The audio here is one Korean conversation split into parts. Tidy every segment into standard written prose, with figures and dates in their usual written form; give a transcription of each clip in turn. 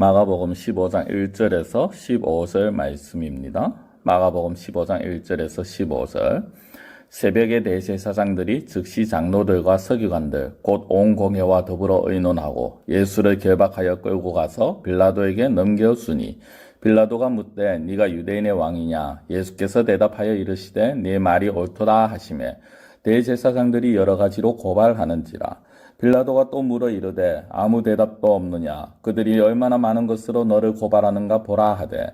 마가복음 15장 1절에서 15절 말씀입니다. 마가복음 15장 1절에서 15절. 새벽에 대제사장들이 즉시 장로들과 서기관들 곧 온 공회와 더불어 의논하고 예수를 결박하여 끌고 가서 빌라도에게 넘겨주니 빌라도가 묻되 네가 유대인의 왕이냐? 예수께서 대답하여 이르시되 네 말이 옳도다 하시매 대제사장들이 여러 가지로 고발하는지라. 빌라도가 또 물어 이르되 아무 대답도 없느냐? 그들이 얼마나 많은 것으로 너를 고발하는가 보라 하되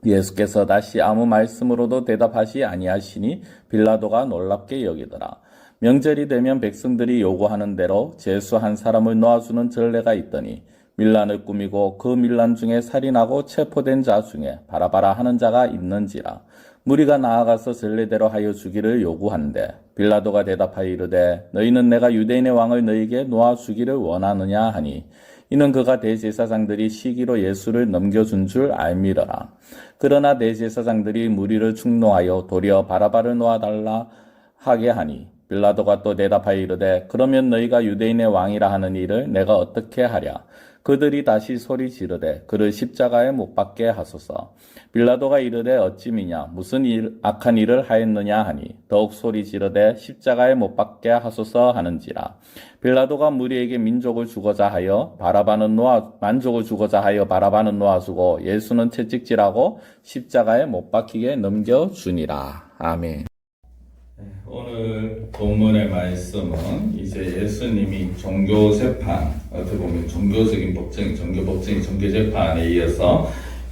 예수께서 다시 아무 말씀으로도 대답하시 아니하시니 빌라도가 놀랍게 여기더라. 명절이 되면 백성들이 요구하는 대로 죄수 한 사람을 놓아주는 전례가 있더니 밀란을 꾸미고 그 밀란 중에 살인하고 체포된 자 중에 바라바라 하는 자가 있는지라. 무리가 나아가서 전례대로 하여 주기를 요구한대 빌라도가 대답하여 이르되 너희는 내가 유대인의 왕을 너희에게 놓아주기를 원하느냐 하니 이는 그가 대제사장들이 시기로 예수를 넘겨준 줄 알미러라. 그러나 대제사장들이 무리를 충동하여 도리어 바라바를 놓아달라 하게 하니 빌라도가 또 대답하여 이르되 그러면 너희가 유대인의 왕이라 하는 일을 내가 어떻게 하랴? 그들이 다시 소리 지르되 그를 십자가에 못 박게 하소서. 빌라도가 이르되 어찌미냐 무슨 악한 일을 하였느냐 하니 더욱 소리 지르되 십자가에 못 박게 하소서 하는지라. 빌라도가 무리에게 만족을 주고자 하여 바라바는 놓아주고 예수는 채찍질하고 십자가에 못 박히게 넘겨주니라. 아멘. 오늘 본문의 말씀은 이제 예수님이 종교재판, 어떻게 보면 종교적인 법정, 종교재판에 이어서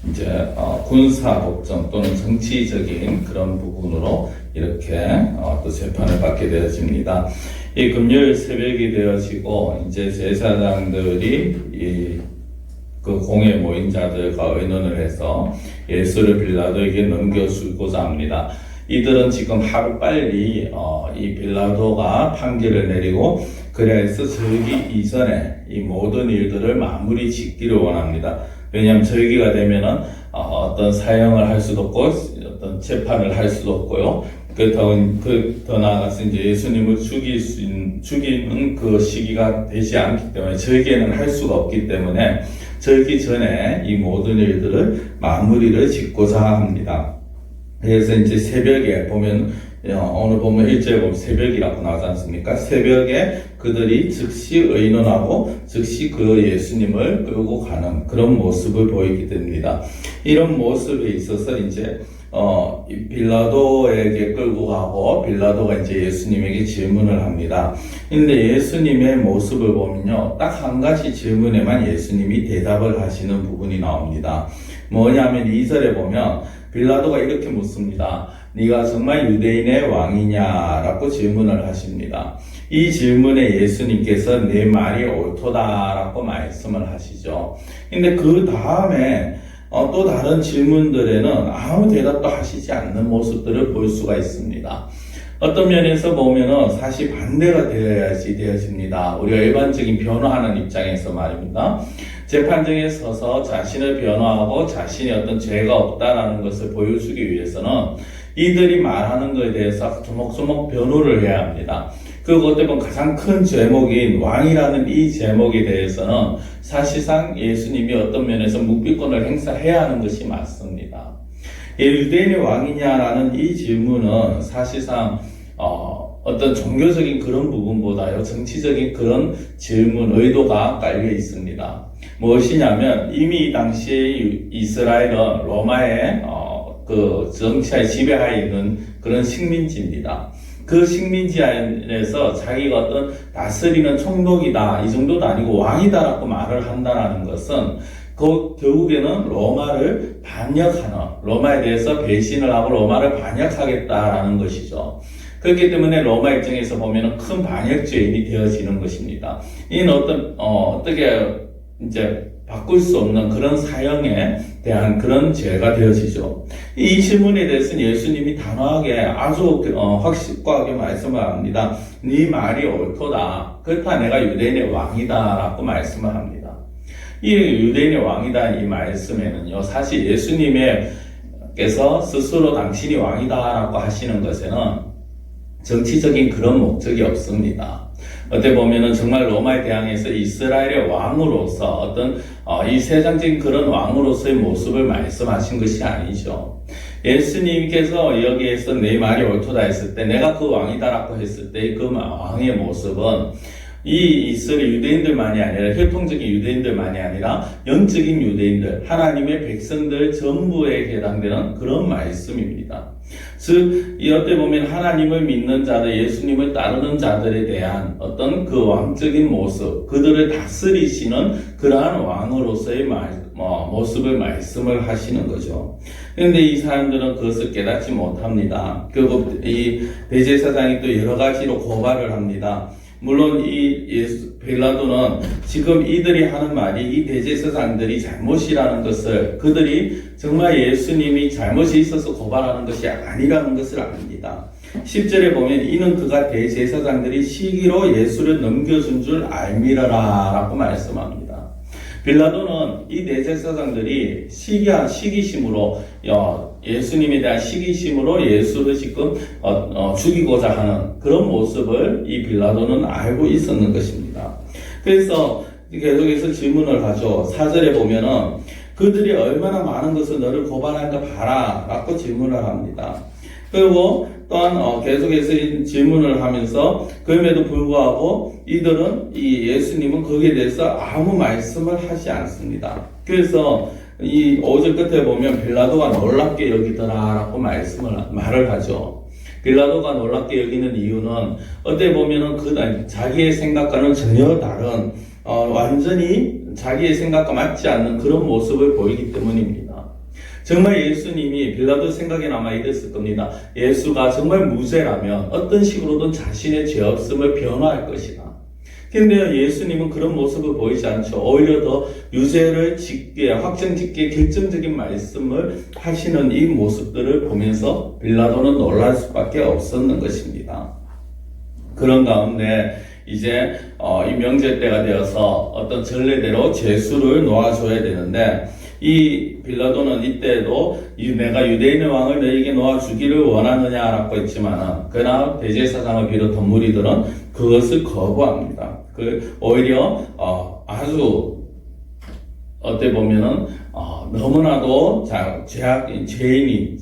이제 군사법정 또는 정치적인 그런 부분으로 이렇게 또 재판을 받게 되어집니다. 이 금요일 새벽이 되어지고 이제 제사장들이 그 공회 모인 자들과 의논을 해서 예수를 빌라도에게 넘겨주고자 합니다. 이들은 지금 하루빨리 이 빌라도가 판결을 내리고 그래서 절기 이전에 이 모든 일들을 마무리 짓기를 원합니다. 왜냐하면 절기가 되면은 어떤 사형을 할 수도 없고 어떤 재판을 할 수도 없고요. 더 나아가서 이제 예수님을 죽이는 그 시기가 되지 않기 때문에 절기에는 할 수가 없기 때문에 절기 전에 이 모든 일들을 마무리를 짓고자 합니다. 그래서 이제 새벽에 보면 오늘 보면 1절에 보면 새벽이라고 나오지 않습니까? 새벽에 그들이 즉시 의논하고 즉시 그 예수님을 끌고 가는 그런 모습을 보이게 됩니다. 이런 모습에 있어서 이제 빌라도에게 끌고 가고 빌라도가 이제 예수님에게 질문을 합니다. 근데 예수님의 모습을 보면요, 딱 한 가지 질문에만 예수님이 대답을 하시는 부분이 나옵니다. 뭐냐면 2절에 보면 빌라도가 이렇게 묻습니다. 네가 정말 유대인의 왕이냐라고 질문을 하십니다. 이 질문에 예수님께서 내 말이 옳도다라고 말씀을 하시죠. 근데 그 다음에 또 다른 질문들에는 아무 대답도 하시지 않는 모습들을 볼 수가 있습니다. 어떤 면에서 보면은 사실 반대가 되어집니다. 우리가 일반적인 변호하는 입장에서 말입니다. 재판정에 서서 자신을 변호하고 자신이 어떤 죄가 없다라는 것을 보여주기 위해서는 이들이 말하는 것에 대해서 조목조목 변호를 해야 합니다. 그것 때문에 가장 큰 제목인 왕이라는 이 제목에 대해서는 사실상 예수님이 어떤 면에서 묵비권을 행사해야 하는 것이 맞습니다. 유대인의 왕이냐라는 이 질문은 사실상 어떤 종교적인 그런 부분보다요, 정치적인 그런 질문 의도가 깔려 있습니다. 무엇이냐면 이미 이 당시에 이스라엘은 로마의 그 정치의 지배하에 있는 그런 식민지입니다. 그 식민지 안에서 자기가 어떤 다스리는 총독이다, 이 정도도 아니고 왕이다라고 말을 한다는 것은 결국에는 로마를 반역하는, 로마에 대해서 배신을 하고 로마를 반역하겠다라는 것이죠. 그렇기 때문에 로마 입장에서 보면은 큰 반역죄인이 되어지는 것입니다. 이는 어떻게 이제 바꿀 수 없는 그런 사형에 대한 그런 죄가 되어지죠. 이 질문에 대해서는 예수님이 단호하게 아주 확실하게 말씀을 합니다. 네 말이 옳도다. 그렇다 내가 유대인의 왕이다라고 말씀을 합니다. 이 유대인의 왕이다 이 말씀에는요, 사실 예수님께서 스스로 당신이 왕이다라고 하시는 것에는 정치적인 그런 목적이 없습니다. 어떻게 보면은 정말 로마에 대항해서 이스라엘의 왕으로서 어떤 이 세상적인 그런 왕으로서의 모습을 말씀하신 것이 아니죠. 예수님께서 여기에서 내 말이 옳도다 했을 때, 내가 그 왕이다라고 했을 때 그 왕의 모습은 이 이스라엘 유대인들만이 아니라 혈통적인 유대인들만이 아니라 영적인 유대인들, 하나님의 백성들 전부에 해당되는 그런 말씀입니다. 즉, 이 어떻게 보면 하나님을 믿는 자들, 예수님을 따르는 자들에 대한 어떤 그 왕적인 모습, 그들을 다스리시는 그러한 왕으로서의 모습을 말씀을 하시는 거죠. 그런데 이 사람들은 그것을 깨닫지 못합니다. 그리고 이 대제사장이 또 여러 가지로 고발을 합니다. 물론 빌라도는 지금 이들이 하는 말이 이 대제사장들이 잘못이라는 것을, 그들이 정말 예수님이 잘못이 있어서 고발하는 것이 아니라는 것을 압니다. 10절에 보면 이는 그가 대제사장들이 시기로 예수를 넘겨준 줄 알미러라 라고 말씀합니다. 빌라도는 이 대제사장들이 시기심으로 예수님에 대한 시기심으로 예수를 지금 죽이고자 하는 그런 모습을 이 빌라도는 알고 있었는 것입니다. 그래서 계속해서 질문을 하죠. 4절에 보면은 그들이 얼마나 많은 것을 너를 고발할까 봐라 라고 질문을 합니다. 그리고 또한 계속해서 질문을 하면서 그럼에도 불구하고 이들은 이 예수님은 거기에 대해서 아무 말씀을 하지 않습니다. 그래서 이 5절 끝에 보면 빌라도가 놀랍게 여기더라라고 말을 하죠. 빌라도가 놀랍게 여기는 이유는 어떻게 보면은 자기의 생각과는 전혀 다른 완전히 자기의 생각과 맞지 않는 그런 모습을 보이기 때문입니다. 정말 예수님이 빌라도 생각에 아마 이랬을 겁니다. 예수가 정말 무죄라면 어떤 식으로든 자신의 죄 없음을 변호할 것이다. 근데 예수님은 그런 모습을 보이지 않죠. 오히려 더 유죄를 짓게, 확정짓게 결정적인 말씀을 하시는 이 모습들을 보면서 빌라도는 놀랄 수밖에 없었는 것입니다. 그런 가운데 이제 이 명절 때가 되어서 어떤 전례대로 제수를 놓아줘야 되는데, 이 빌라도는 이때도 내가 유대인의 왕을 너에게 놓아주기를 원하느냐라고 했지만은, 그러나 대제사장을 비롯한 무리들은 그것을 거부합니다. 오히려 아주 어떻게 보면은 너무나도 죄인이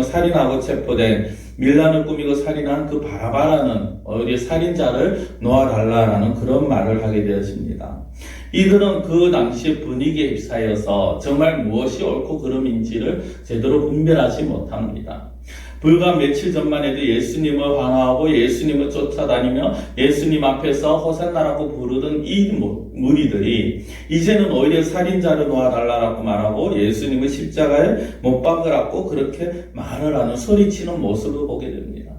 살인하고 체포된, 밀란을 꾸미고 살인한 그 바라바라는 오히려 살인자를 놓아달라라는 그런 말을 하게 되었습니다. 이들은 그 당시 분위기에 휩싸여서 정말 무엇이 옳고 그름인지를 제대로 분별하지 못합니다. 불과 며칠 전만 해도 예수님을 환호하고 예수님을 쫓아다니며 예수님 앞에서 호산나라고 부르던 이 무리들이 이제는 오히려 살인자를 놓아달라고 말하고 예수님을 십자가에 못 박으라고 그렇게 말을 하는, 소리치는 모습을 보게 됩니다.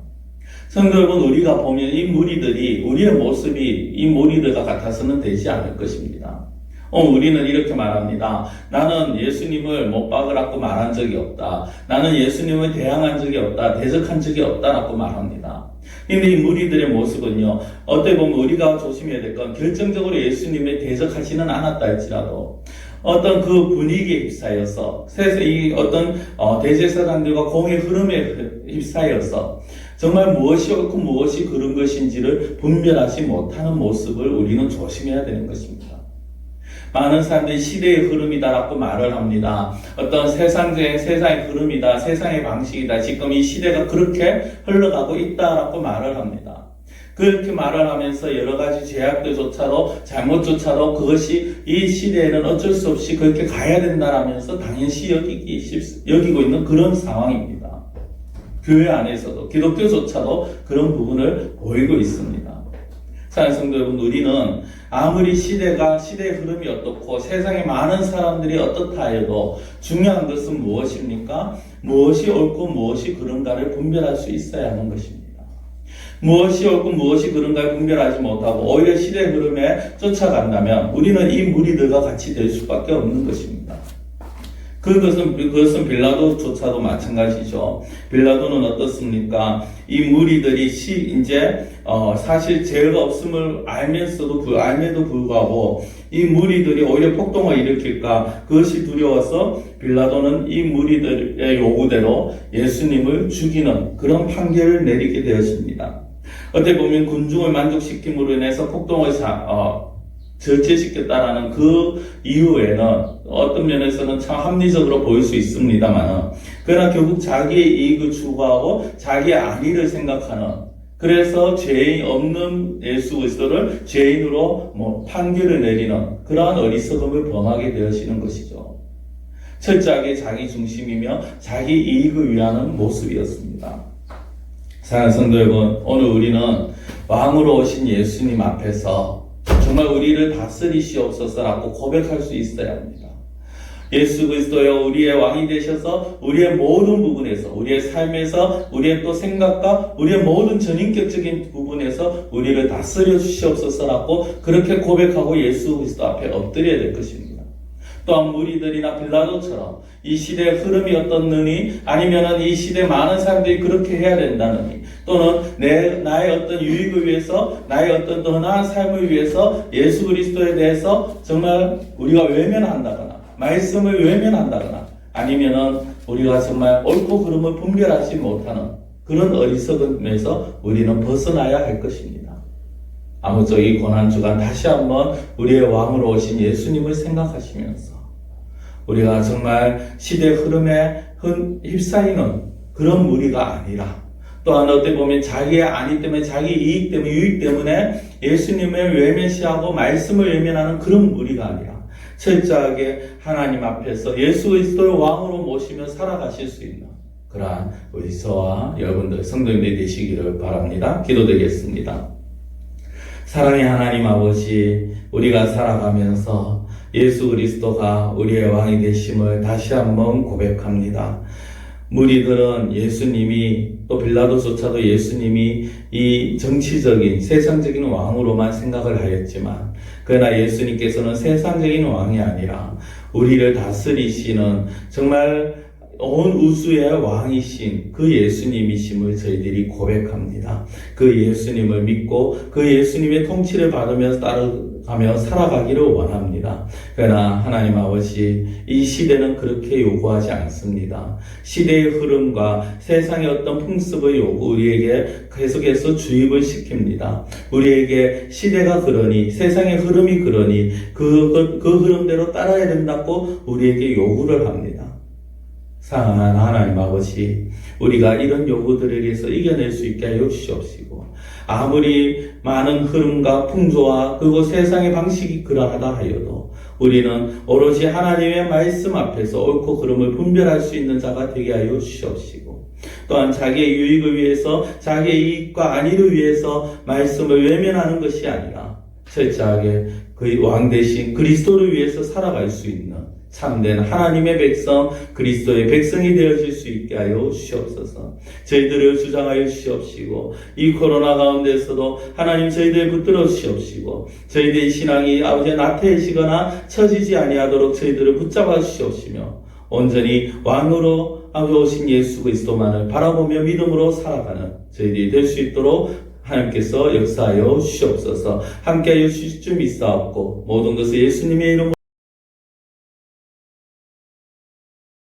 성도 여러분, 우리가 보면 이 무리들이, 우리의 모습이 이 무리들과 같아서는 되지 않을 것입니다. 우리는 이렇게 말합니다. 나는 예수님을 못 박으라고 말한 적이 없다. 나는 예수님을 대항한 적이 없다. 대적한 적이 없다라고 말합니다. 근데 이 무리들의 모습은요, 어떻게 보면 우리가 조심해야 될 건 결정적으로 예수님을 대적하지는 않았다 할지라도 어떤 그 분위기에 휩싸여서 이 어떤 대제사장들과 공의 흐름에 휩싸여서 정말 무엇이 옳고 무엇이 그른 것인지를 분별하지 못하는 모습을 우리는 조심해야 되는 것입니다. 많은 사람들이 시대의 흐름이다라고 말을 합니다. 어떤 세상의 흐름이다, 세상의 방식이다, 지금 이 시대가 그렇게 흘러가고 있다라고 말을 합니다. 그렇게 말을 하면서 여러 가지 제약들조차도, 잘못조차도 그것이 이 시대에는 어쩔 수 없이 그렇게 가야 된다라면서 당연시 여기고 있는 그런 상황입니다. 교회 안에서도, 기독교조차도 그런 부분을 보이고 있습니다. 사랑하는 성도 여러분, 우리는 아무리 시대의 흐름이 어떻고 세상에 많은 사람들이 어떻다 해도 중요한 것은 무엇입니까? 무엇이 옳고 무엇이 그른가를 분별할 수 있어야 하는 것입니다. 무엇이 옳고 무엇이 그른가를 분별하지 못하고 오히려 시대의 흐름에 쫓아간다면 우리는 이 무리들과 같이 될 수밖에 없는 것입니다. 그것은 빌라도조차도 마찬가지죠. 빌라도는 어떻습니까? 이 무리들이 사실 죄가 없음을 알면도 불구하고 이 무리들이 오히려 폭동을 일으킬까, 그것이 두려워서 빌라도는 이 무리들의 요구대로 예수님을 죽이는 그런 판결을 내리게 되었습니다. 어떻게 보면 군중을 만족시킴으로 인해서 폭동을 절제시켰다라는 그 이후에는 어떤 면에서는 참 합리적으로 보일 수 있습니다만, 그러나 결국 자기의 이익을 추구하고 자기의 안위를 생각하는, 그래서 죄인 없는 예수 그리스도를 죄인으로 판결을 내리는 그러한 어리석음을 범하게 되어지는 것이죠. 철저하게 자기 중심이며 자기 이익을 위하는 모습이었습니다. 사랑하는 성도 여러분, 오늘 우리는 왕으로 오신 예수님 앞에서 정말 우리를 다스리시옵소서라고 고백할 수 있어야 합니다. 예수 그리스도여 우리의 왕이 되셔서 우리의 모든 부분에서, 우리의 삶에서, 우리의 또 생각과 우리의 모든 전인격적인 부분에서 우리를 다스려 주시옵소서라고 그렇게 고백하고 예수 그리스도 앞에 엎드려야 될 것입니다. 또한 무리들이나 빌라도처럼 이 시대의 흐름이 어떻느니, 아니면은 이 시대 많은 사람들이 그렇게 해야 된다느니, 또는 나의 어떤 유익을 위해서, 나의 어떤 더 나은 삶을 위해서 예수 그리스도에 대해서 정말 우리가 외면한다거나 말씀을 외면한다거나, 아니면은 우리가 정말 옳고 그름을 분별하지 못하는 그런 어리석음에서 우리는 벗어나야 할 것입니다. 아무쪼록 이 고난주간 다시 한번 우리의 왕으로 오신 예수님을 생각하시면서 우리가 정말 시대 흐름에 휩싸이는 그런 무리가 아니라, 또한 어떻게 보면 자기의 안위 때문에, 자기 이익 때문에, 유익 때문에 예수님을 외면시하고 말씀을 외면하는 그런 무리가 아니라 철저하게 하나님 앞에서 예수 그리스도를 왕으로 모시며 살아가실 수 있는 그러한 우리 저와 여러분들 성도님들이 되시기를 바랍니다. 기도드리겠습니다. 사랑의 하나님 아버지, 우리가 살아가면서 예수 그리스도가 우리의 왕이 되심을 다시 한번 고백합니다. 무리들은 예수님이, 또 빌라도조차도 예수님이 이 정치적인 세상적인 왕으로만 생각을 하였지만, 그러나 예수님께서는 세상적인 왕이 아니라 우리를 다스리시는 정말 온 우주의 왕이신 그 예수님이심을 저희들이 고백합니다. 그 예수님을 믿고 그 예수님의 통치를 받으며 따라가며 살아가기를 원합니다. 그러나 하나님 아버지, 이 시대는 그렇게 요구하지 않습니다. 시대의 흐름과 세상의 어떤 풍습의 요구, 우리에게 계속해서 주입을 시킵니다. 우리에게 시대가 그러니, 세상의 흐름이 그러니 그 흐름대로 따라야 된다고 우리에게 요구를 합니다. 사랑하는 하나님 아버지, 우리가 이런 요구들에게서 이겨낼 수 있게 하여 주시옵시고, 아무리 많은 흐름과 풍조와 그리고 세상의 방식이 그러하다 하여도 우리는 오로지 하나님의 말씀 앞에서 옳고 그름을 분별할 수 있는 자가 되게 하여 주시옵시고, 또한 자기의 유익을 위해서, 자기의 이익과 안위를 위해서 말씀을 외면하는 것이 아니라 철저하게 그 왕 대신 그리스도를 위해서 살아갈 수 있는 참된 하나님의 백성, 그리스도의 백성이 되어질 수 있게 하여 주시옵소서. 저희들을 주장하여 주시옵시고, 이 코로나 가운데서도 하나님 저희들 붙들어 주시옵시고, 저희들의 신앙이 아버지의 나태해지거나 처지지 아니하도록 저희들을 붙잡아 주시옵시며, 온전히 왕으로 오신 예수 그리스도만을 바라보며 믿음으로 살아가는 저희들이 될 수 있도록 하나님께서 역사하여 주시옵소서. 함께하여 주실 줄 믿사옵고 모든 것을 예수님의 이름으로